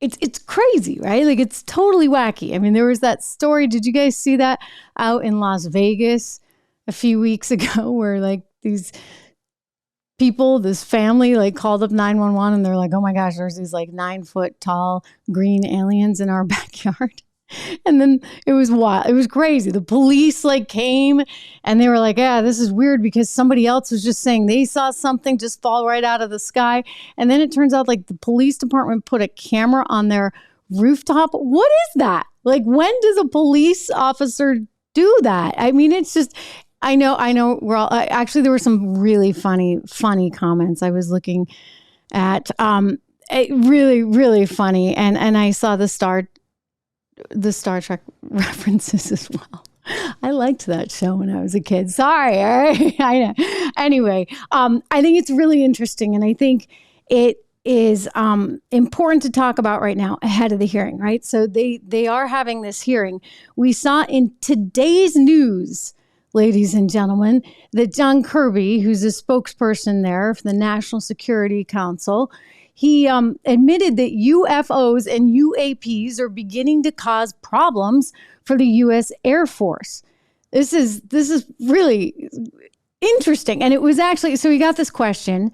it's crazy, right? Like it's totally wacky. I mean, there was that story. Did you guys see that out in Las Vegas a few weeks ago where like these people, this family like called up 911 and they're like, oh my gosh, there's these like 9-foot tall green aliens in our backyard. And then it was wild. It was crazy. The police like came and they were like, yeah, this is weird because somebody else was just saying they saw something just fall right out of the sky. And then it turns out like the police department put a camera on their rooftop. What is that? Like, when does a police officer do that? I mean, it's just, I know we're all, actually there were some really funny comments I was looking at, really, really funny. And I saw the Star Trek references as well. I liked that show when I was a kid. Sorry. All right. I know. Anyway, I think it's really interesting. And I think it is important to talk about right now ahead of the hearing, right? So they are having this hearing. We saw in today's news, ladies and gentlemen, that John Kirby, who's a spokesperson there for the National Security Council, he admitted that UFOs and UAPs are beginning to cause problems for the U.S. Air Force. This is really interesting. And it was actually, so he got this question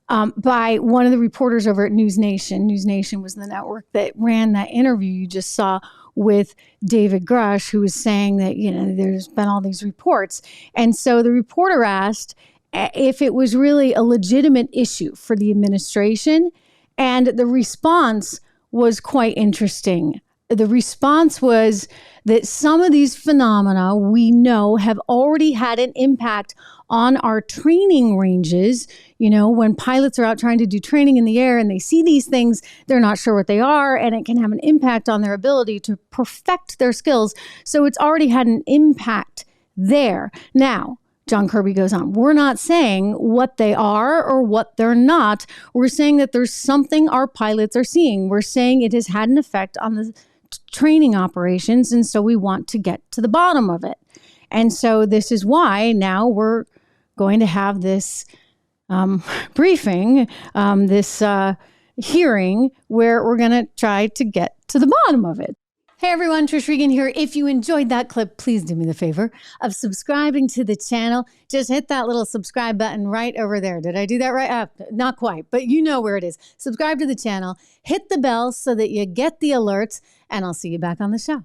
by one of the reporters over at News Nation. News Nation was the network that ran that interview you just saw with David Grush, who was saying that, you know, there's been all these reports. And so the reporter asked if it was really a legitimate issue for the administration. And the response was quite interesting. The response was that some of these phenomena we know have already had an impact on our training ranges. You know, when pilots are out trying to do training in the air and they see these things, they're not sure what they are, and it can have an impact on their ability to perfect their skills. So it's already had an impact there. Now, John Kirby goes on, we're not saying what they are or what they're not. We're saying that there's something our pilots are seeing. We're saying it has had an effect on the training operations, and so we want to get to the bottom of it. And so this is why now we're going to have this briefing, this hearing where we're going to try to get to the bottom of it. Hey everyone, Trish Regan here. If you enjoyed that clip, please do me the favor of subscribing to the channel. Just hit that little subscribe button right over there. Did I do that right? Not quite, but you know where it is. Subscribe to the channel, hit the bell so that you get the alerts, and I'll see you back on the show.